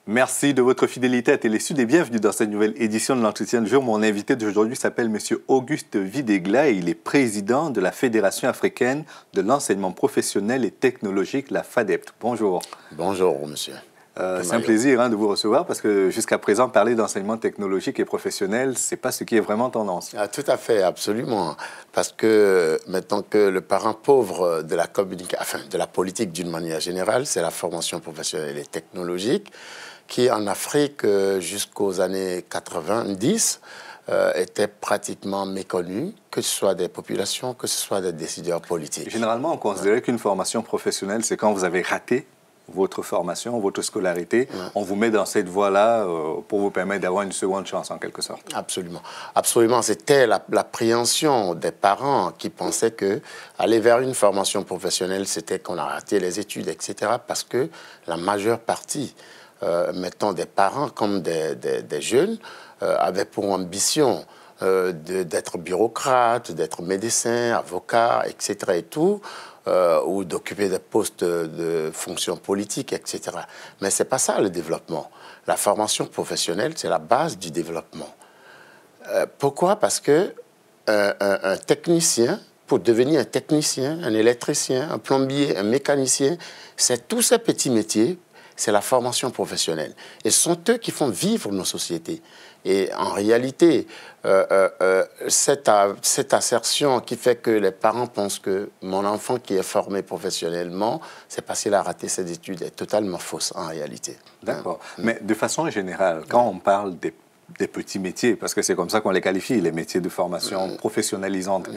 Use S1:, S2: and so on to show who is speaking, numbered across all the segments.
S1: Merci de votre fidélité à Télésud et bienvenue dans cette nouvelle édition de l'Entretien du jour. Mon invité d'aujourd'hui s'appelle M. Auguste Videgla et il est président de la Fédération africaine de l'enseignement professionnel et technologique, la FADEPT. Bonjour.
S2: Bonjour, monsieur.
S1: C'est un plaisir de vous recevoir parce que jusqu'à présent, parler d'enseignement technologique et professionnel, ce n'est pas ce qui est vraiment tendance.
S2: Ah, tout à fait, absolument. Parce que maintenant que le parent pauvre de la de la politique d'une manière générale, c'est la formation professionnelle et technologique, qui en Afrique, jusqu'aux années 90, était pratiquement méconnue, que ce soit des populations, que ce soit des décideurs politiques.
S1: Généralement, on considérait qu'une formation professionnelle, c'est quand vous avez raté votre formation, votre scolarité, on vous met dans cette voie-là pour vous permettre d'avoir une seconde chance, en quelque sorte.
S2: Absolument. Absolument. C'était l'appréhension des parents qui pensaient que aller vers une formation professionnelle, c'était qu'on a raté les études, etc. Parce que la majeure partie, mettons, des parents comme des jeunes, avaient pour ambition d'être bureaucrate, d'être médecin, avocat, etc. et tout, ou d'occuper des postes de fonction politique, etc. Mais ce n'est pas ça le développement. La formation professionnelle, c'est la base du développement. Pourquoi? Parce que un technicien, pour devenir un technicien, un électricien, un plombier, un mécanicien, c'est tous ces petits métiers, c'est la formation professionnelle. Et ce sont eux qui font vivre nos sociétés. Et en réalité, cette assertion qui fait que les parents pensent que mon enfant qui est formé professionnellement, c'est parce qu'il a raté ses études, est totalement fausse en réalité.
S1: D'accord. Mais de façon générale, quand on parle des petits métiers, parce que c'est comme ça qu'on les qualifie, les métiers de formation professionnalisante.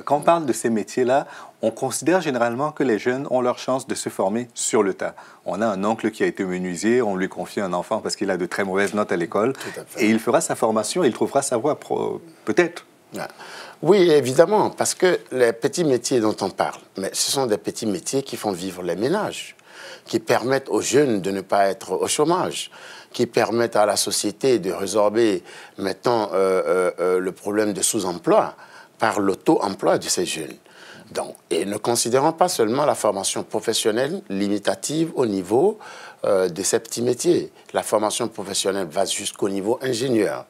S1: Quand on parle de ces métiers-là, on considère généralement que les jeunes ont leur chance de se former sur le tas. On a un oncle qui a été menuisier, on lui confie un enfant parce qu'il a de très mauvaises notes à l'école, et il fera sa formation, il trouvera sa voie, peut-être.
S2: Oui, évidemment, parce que les petits métiers dont on parle, mais ce sont des petits métiers qui font vivre les ménages, qui permettent aux jeunes de ne pas être au chômage, qui permettent à la société de résorber, mettons, le problème de sous-emploi par l'auto-emploi de ces jeunes. Donc, et ne considérons pas seulement la formation professionnelle limitative au niveau de ces petits métiers. La formation professionnelle va jusqu'au niveau ingénieur.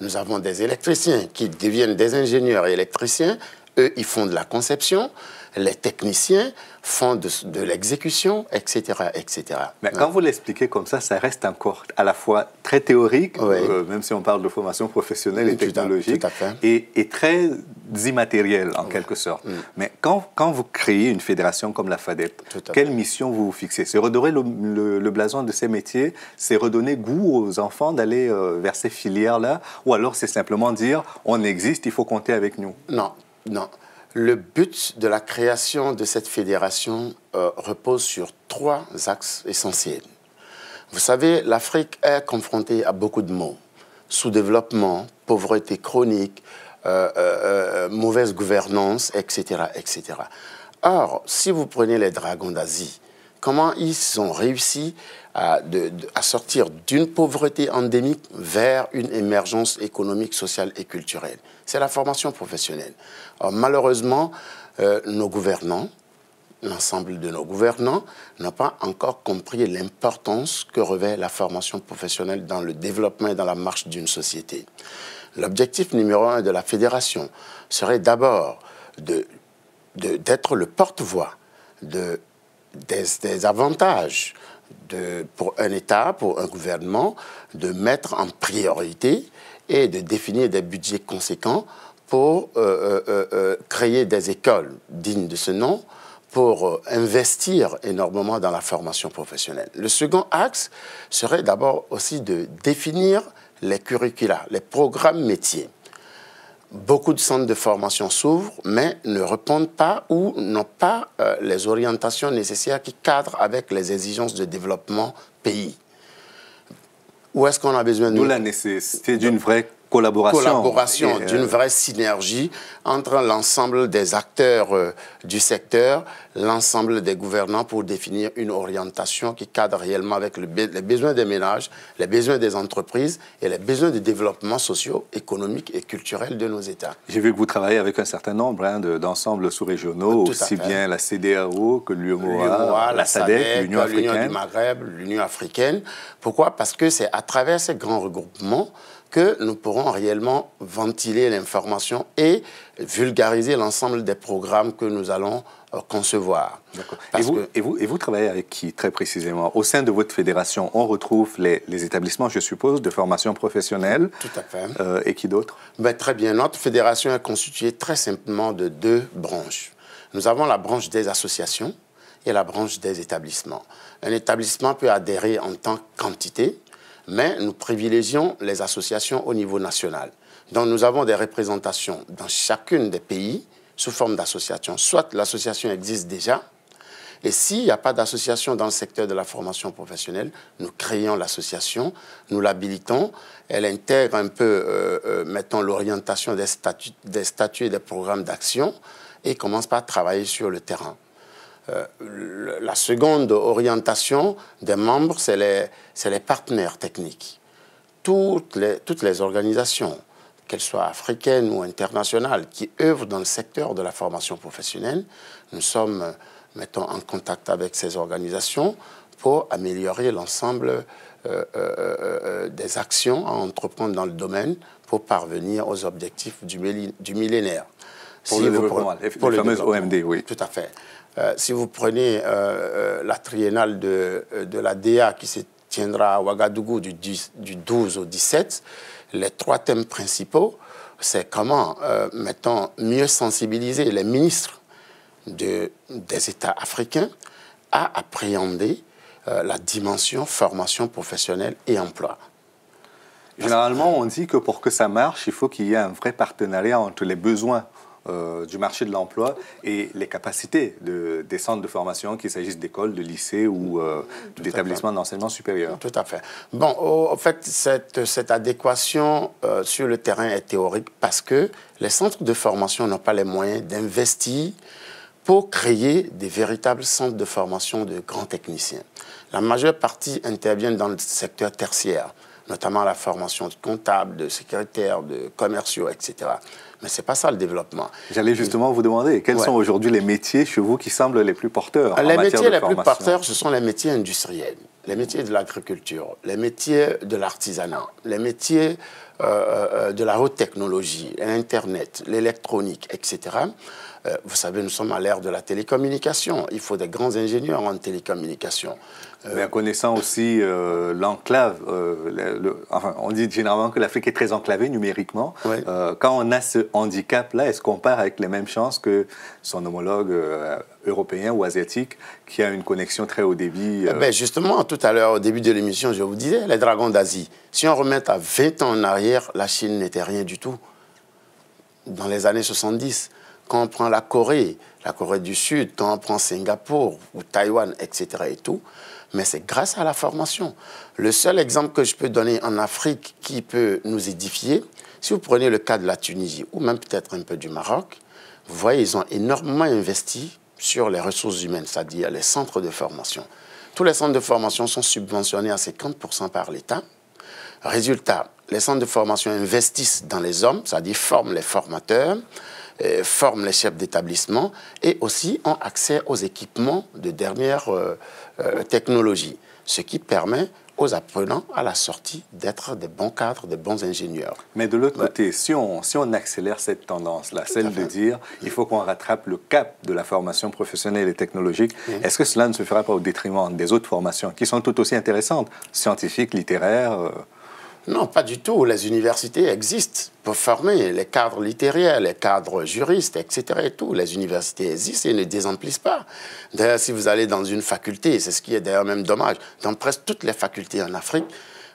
S2: Nous avons des électriciens qui deviennent des ingénieurs et électriciens. Eux, ils font de la conception. Les techniciens font de l'exécution, etc., etc.
S1: Mais quand vous l'expliquez comme ça reste encore à la fois très théorique, même si on parle de formation professionnelle et technologique, et très immatériel en quelque sorte. Mais quand vous créez une fédération comme la FADEPT, quelle mission vous vous fixez? C'est redorer le blason de ces métiers, c'est redonner goût aux enfants d'aller vers ces filières-là, ou alors c'est simplement dire on existe, il faut compter avec nous?
S2: Non, non. Le but de la création de cette fédération repose sur 3 axes essentiels. Vous savez, l'Afrique est confrontée à beaucoup de maux. Sous-développement, pauvreté chronique, mauvaise gouvernance, etc., etc. Or, si vous prenez les dragons d'Asie, comment ils ont réussi à sortir d'une pauvreté endémique vers une émergence économique, sociale et culturelle? C'est la formation professionnelle. Or, malheureusement, nos gouvernants, l'ensemble de nos gouvernants, n'ont pas encore compris l'importance que revêt la formation professionnelle dans le développement et dans la marche d'une société. L'objectif numéro 1 de la fédération serait d'abord d'être le porte-voix des avantages pour un État, pour un gouvernement, de mettre en priorité et de définir des budgets conséquents pour créer des écoles dignes de ce nom, pour investir énormément dans la formation professionnelle. Le second axe serait d'abord aussi de définir les curricula, les programmes métiers. Beaucoup de centres de formation s'ouvrent, mais ne répondent pas ou n'ont pas les orientations nécessaires qui cadrent avec les exigences de développement pays. Où est-ce qu'on a besoin de...
S1: D'où la nécessité d'une vraie collaboration
S2: d'une vraie synergie entre l'ensemble des acteurs du secteur, l'ensemble des gouvernants pour définir une orientation qui cadre réellement avec les besoins des ménages, les besoins des entreprises et les besoins de développement socio, économique et culturel de nos États.
S1: J'ai vu que vous travaillez avec un certain nombre d'ensembles sous-régionaux, aussi bien la CEDEAO que l'UEMOA, la SADC, l'Union africaine.
S2: L'Union du Maghreb, l'Union africaine. Pourquoi? Parce que c'est à travers ces grands regroupements que nous pourrons réellement ventiler l'information et vulgariser l'ensemble des programmes que nous allons concevoir.
S1: Et vous travaillez avec qui, très précisément? Au sein de votre fédération, on retrouve les établissements, je suppose, de formation professionnelle.
S2: Tout à fait.
S1: Et qui d'autre?
S2: Très bien. Notre fédération est constituée très simplement de 2 branches. Nous avons la branche des associations et la branche des établissements. Un établissement peut adhérer en tant qu'entité, mais nous privilégions les associations au niveau national. Donc nous avons des représentations dans chacune des pays sous forme d'association. Soit l'association existe déjà, et s'il n'y a pas d'association dans le secteur de la formation professionnelle, nous créons l'association, nous l'habilitons, elle intègre un peu, mettons, l'orientation des statuts et des programmes d'action et commence par travailler sur le terrain. La seconde orientation des membres, c'est les partenaires techniques. Toutes les organisations, qu'elles soient africaines ou internationales, qui œuvrent dans le secteur de la formation professionnelle, nous sommes, mettons, en contact avec ces organisations pour améliorer l'ensemble des actions à entreprendre dans le domaine pour parvenir aux objectifs du millénaire.
S1: Pour le fameux OMD, oui.
S2: Tout à fait. Si vous prenez la triennale de la DEA qui se tiendra à Ouagadougou du 12 au 17, les 3 thèmes principaux, c'est comment, mettons, mieux sensibiliser les ministres des États africains à appréhender la dimension formation professionnelle et emploi.
S1: Généralement, on dit que pour que ça marche, il faut qu'il y ait un vrai partenariat entre les besoins du marché de l'emploi et les capacités des centres de formation, qu'il s'agisse d'écoles, de lycées ou d'établissements d'enseignement supérieur.
S2: Tout à fait. Bon, en fait, cette adéquation sur le terrain est théorique parce que les centres de formation n'ont pas les moyens d'investir pour créer des véritables centres de formation de grands techniciens. La majeure partie intervient dans le secteur tertiaire, notamment la formation de comptables, de secrétaires, de commerciaux, etc. Mais ce n'est pas ça le développement.
S1: J'allais justement vous demander, quels sont aujourd'hui les métiers chez vous qui semblent les plus porteurs en matière de formation?
S2: Les métiers les plus porteurs, ce sont les métiers industriels, les métiers de l'agriculture, les métiers de l'artisanat, les métiers de la haute technologie, l'Internet, l'électronique, etc. Vous savez, nous sommes à l'ère de la télécommunication. Il faut des grands ingénieurs en télécommunication.
S1: Mais en connaissant aussi l'enclave, enfin, on dit généralement que l'Afrique est très enclavée numériquement.
S2: Oui.
S1: Quand on a ce handicap-là, est-ce qu'on part avec les mêmes chances que son homologue européen ou asiatique qui a une connexion très haut débit
S2: Justement, tout à l'heure, au début de l'émission, je vous disais, les dragons d'Asie. Si on remet à 20 ans en arrière, la Chine n'était rien du tout. Dans les années 70, quand on prend la Corée du Sud, quand on prend Singapour ou Taïwan, etc. et tout, mais c'est grâce à la formation. Le seul exemple que je peux donner en Afrique qui peut nous édifier, si vous prenez le cas de la Tunisie ou même peut-être un peu du Maroc, vous voyez, ils ont énormément investi sur les ressources humaines, c'est-à-dire les centres de formation. Tous les centres de formation sont subventionnés à 50% par l'État. Résultat, les centres de formation investissent dans les hommes, c'est-à-dire forment les formateurs, forment les chefs d'établissement et aussi ont accès aux équipements de dernière technologie, ce qui permet aux apprenants à la sortie d'être des bons cadres, des bons ingénieurs.
S1: Mais de l'autre côté, si on accélère cette tendance-là, celle de dire il faut qu'on rattrape le cap de la formation professionnelle et technologique, est-ce que cela ne se fera pas au détriment des autres formations qui sont tout aussi intéressantes, scientifiques, littéraires
S2: Non, pas du tout. Les universités existent pour former les cadres littéraires, les cadres juristes, etc. Et tout. Les universités existent et ne désemplissent pas. D'ailleurs, si vous allez dans une faculté, c'est ce qui est d'ailleurs même dommage, dans presque toutes les facultés en Afrique,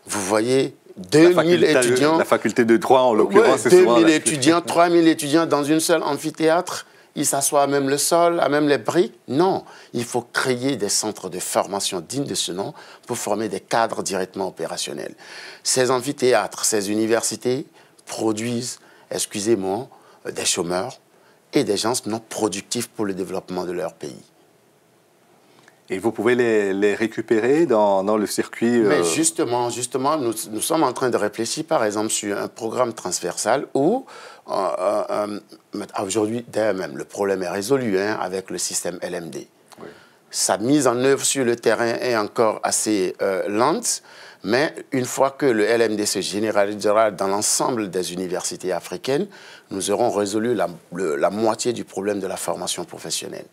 S2: vous voyez 2000 étudiants...
S1: La faculté de droit, en l'occurrence, c'est souvent...
S2: 2000 étudiants, 3000 étudiants dans une seule amphithéâtre. Ils s'assoient à même le sol, à même les briques. Non, il faut créer des centres de formation dignes de ce nom pour former des cadres directement opérationnels. Ces amphithéâtres, ces universités produisent, excusez-moi, des chômeurs et des gens non productifs pour le développement de leur pays.
S1: Et vous pouvez les récupérer dans le circuit
S2: Mais justement, nous sommes en train de réfléchir, par exemple, sur un programme transversal où, aujourd'hui, d'ailleurs même, le problème est résolu avec le système LMD. Oui. Sa mise en œuvre sur le terrain est encore assez lente, mais une fois que le LMD se généralisera dans l'ensemble des universités africaines, nous aurons résolu la moitié du problème de la formation professionnelle.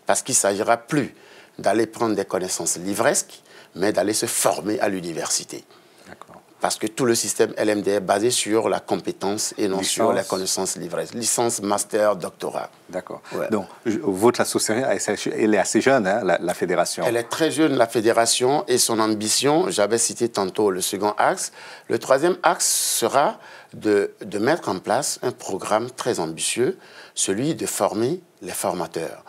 S2: Parce qu'il ne s'agira plus d'aller prendre des connaissances livresques, mais d'aller se former à l'université. Parce que tout le système LMD est basé sur la compétence et non sur la connaissance livresque. Licence, master, doctorat.
S1: D'accord. Ouais. Donc, votre association, elle est assez jeune, hein, la fédération.
S2: Elle est très jeune, la fédération, et son ambition, j'avais cité tantôt le second axe. Le troisième axe sera de mettre en place un programme très ambitieux, celui de former les formateurs.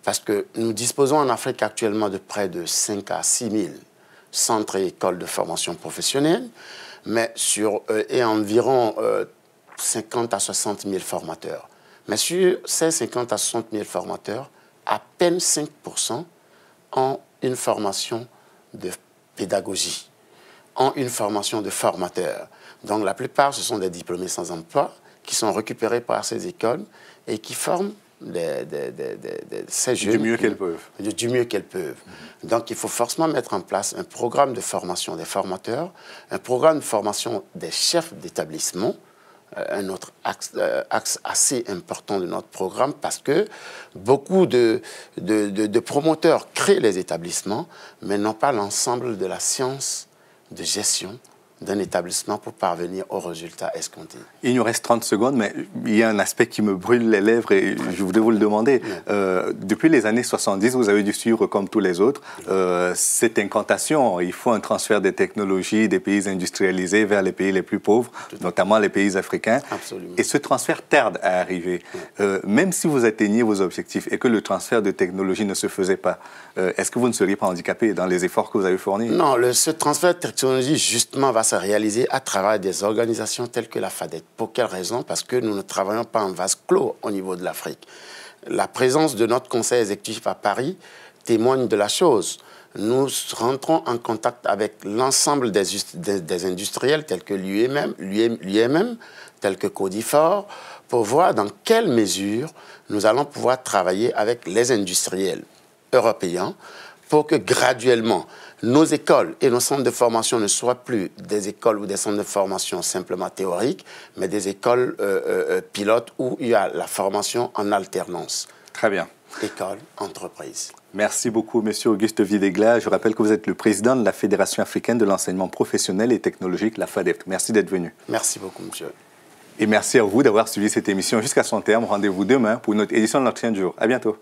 S2: Parce que nous disposons en Afrique actuellement de près de 5 à 6 000 centres et écoles de formation professionnelle, mais et environ 50 à 60 000 formateurs. Mais sur ces 50 à 60 000 formateurs, à peine 5% ont une formation de pédagogie, ont une formation de formateur. Donc la plupart, ce sont des diplômés sans emploi qui sont récupérés par ces écoles et qui forment ces jeunes.
S1: Du mieux qu'elles peuvent.
S2: Du mieux qu'elles peuvent. Donc, il faut forcément mettre en place un programme de formation des formateurs, un programme de formation des chefs d'établissement, un autre axe assez important de notre programme, parce que beaucoup de promoteurs créent les établissements, mais n'ont pas l'ensemble de la science de gestion d'un établissement pour parvenir aux résultats escomptés.
S1: Il nous reste 30 secondes, mais il y a un aspect qui me brûle les lèvres et je voudrais vous le demander. Depuis les années 70, vous avez dû suivre, comme tous les autres, cette incantation. Il faut un transfert des technologies des pays industrialisés vers les pays les plus pauvres, notamment les pays africains.
S2: Absolument.
S1: Et ce transfert tarde à arriver. Même si vous atteignez vos objectifs et que le transfert de technologie ne se faisait pas, est-ce que vous ne seriez pas handicapé dans les efforts que vous avez fournis?
S2: Non, ce transfert de technologie, justement, va se réaliser à travers des organisations telles que la FADEC. Pour quelle raison? Parce que nous ne travaillons pas en vase clos au niveau de l'Afrique. La présence de notre conseil exécutif à Paris témoigne de la chose. Nous rentrons en contact avec l'ensemble des industriels tels que l'UMM, tels que Codifor, pour voir dans quelle mesure nous allons pouvoir travailler avec les industriels européens pour que graduellement nos écoles et nos centres de formation ne soient plus des écoles ou des centres de formation simplement théoriques, mais des écoles pilotes où il y a la formation en alternance.
S1: Très bien.
S2: École, entreprise.
S1: Merci beaucoup, M. Auguste Videgla. Je rappelle que vous êtes le président de la Fédération africaine de l'enseignement professionnel et technologique, la FADEF. Merci d'être venu.
S2: Merci beaucoup, monsieur.
S1: Et merci à vous d'avoir suivi cette émission jusqu'à son terme. Rendez-vous demain pour une autre édition de L'Entretien du jour. À bientôt.